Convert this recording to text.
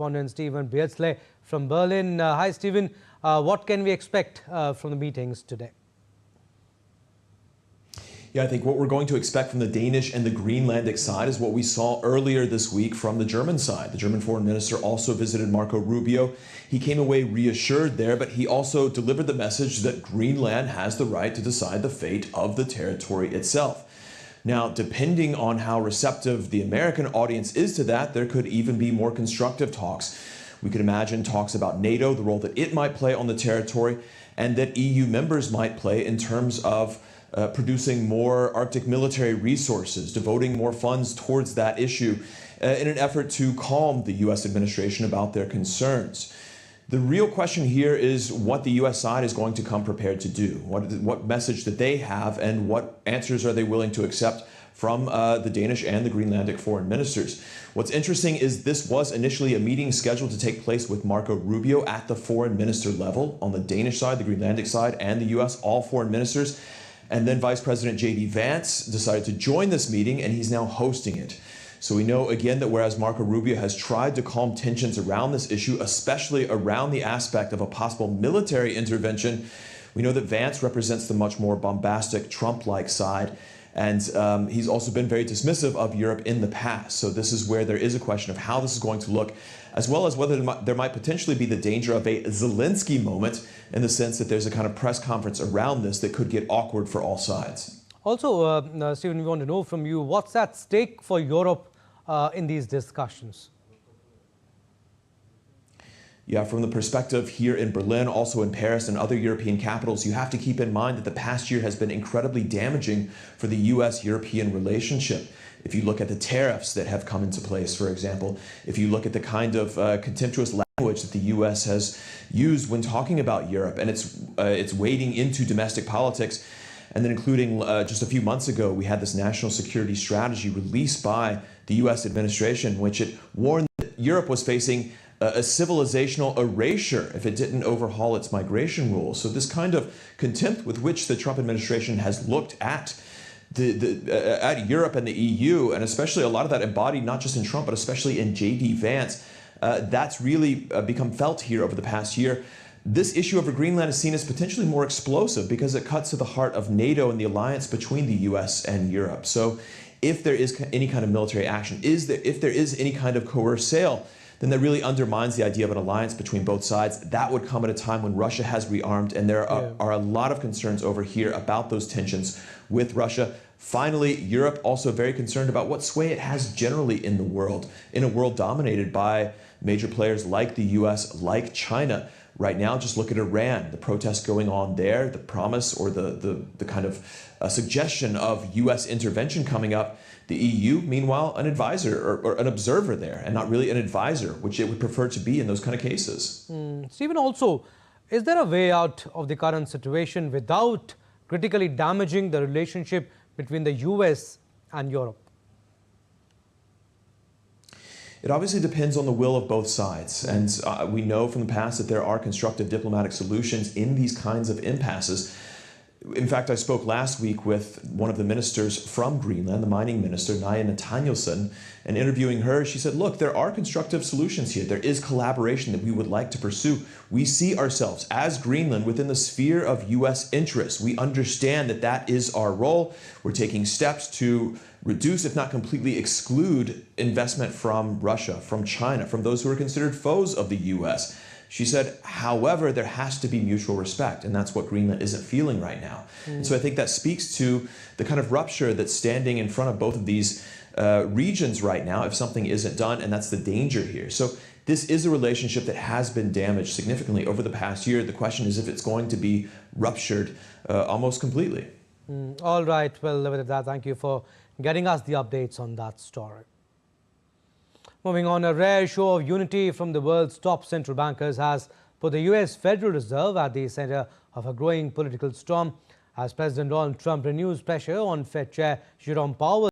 Correspondent Stephen Beardsley from Berlin. Hi, Stephen. What can we expect from the meetings today? Yeah, I think what we're going to expect from the Danish and the Greenlandic side is what we saw earlier this week from the German side. The German foreign minister also visited Marco Rubio. He came away reassured there, but he also delivered the message that Greenland has the right to decide the fate of the territory itself. Now, depending on how receptive the American audience is to that, there could even be more constructive talks. We could imagine talks about NATO, the role that it might play on the territory, and that EU members might play in terms of producing more Arctic military resources, devoting more funds towards that issue in an effort to calm the U.S. administration about their concerns. The real question here is what the U.S. side is going to come prepared to do. What message that they have and what answers are they willing to accept from the Danish and the Greenlandic foreign ministers. What's interesting is this was initially a meeting scheduled to take place with Marco Rubio at the foreign minister level on the Danish side, the Greenlandic side, and the U.S., all foreign ministers. And then Vice President Vance decided to join this meeting, and he's now hosting it. So we know again that whereas Marco Rubio has tried to calm tensions around this issue, especially around the aspect of a possible military intervention, we know that Vance represents the much more bombastic Trump-like side. And he's also been very dismissive of Europe in the past. So this is where there is a question of how this is going to look, as well as whether there might potentially be the danger of a Zelensky moment in the sense that there's a kind of press conference around this that could get awkward for all sides. Also, Stephen, we want to know from you, what's at stake for Europe in these discussions? Yeah, from the perspective here in Berlin, also in Paris and other European capitals, you have to keep in mind that the past year has been incredibly damaging for the U.S.-European relationship. If you look at the tariffs that have come into place, for example, if you look at the kind of contemptuous language that the U.S. has used when talking about Europe, and it's wading into domestic politics, and then including just a few months ago, we had this national security strategy released by the U.S. administration, which it warned that Europe was facing a civilizational erasure if it didn't overhaul its migration rules. So this kind of contempt with which the Trump administration has looked at at Europe and the EU, and especially a lot of that embodied not just in Trump, but especially in J.D. Vance, that's really become felt here over the past year. This issue over Greenland is seen as potentially more explosive because it cuts to the heart of NATO and the alliance between the U.S. and Europe. So if there is any kind of military action, if there is any kind of coerced sale, then that really undermines the idea of an alliance between both sides. That would come at a time when Russia has rearmed, and there are a lot of concerns over here about those tensions with Russia. Finally, Europe also very concerned about what sway it has generally in the world, in a world dominated by major players like the U.S., like China. Right now, just look at Iran, the protests going on there, the promise or the kind of suggestion of U.S. intervention coming up. The EU, meanwhile, an advisor or an observer there, and not really an advisor, which it would prefer to be in those kind of cases. Stephen, also, is there a way out of the current situation without critically damaging the relationship between the U.S. and Europe? It obviously depends on the will of both sides, and we know from the past that there are constructive diplomatic solutions in these kinds of impasses. In fact, I spoke last week with one of the ministers from Greenland, the mining minister, Naja Nathanielsen, and interviewing her, she said, look, there are constructive solutions here. There is collaboration that we would like to pursue. We see ourselves as Greenland within the sphere of U.S. interests. We understand that that is our role. We're taking steps to reduce, if not completely exclude, investment from Russia, from China, from those who are considered foes of the U.S. She said, however, there has to be mutual respect, and that's what Greenland isn't feeling right now. And so I think that speaks to the kind of rupture that's standing in front of both of these regions right now if something isn't done, and that's the danger here. So this is a relationship that has been damaged significantly over the past year. The question is if it's going to be ruptured almost completely. All right. Well, with that, thank you for getting us the updates on that story. Moving on, a rare show of unity from the world's top central bankers has put the U.S. Federal Reserve at the center of a growing political storm as President Donald Trump renews pressure on Fed Chair Jerome Powell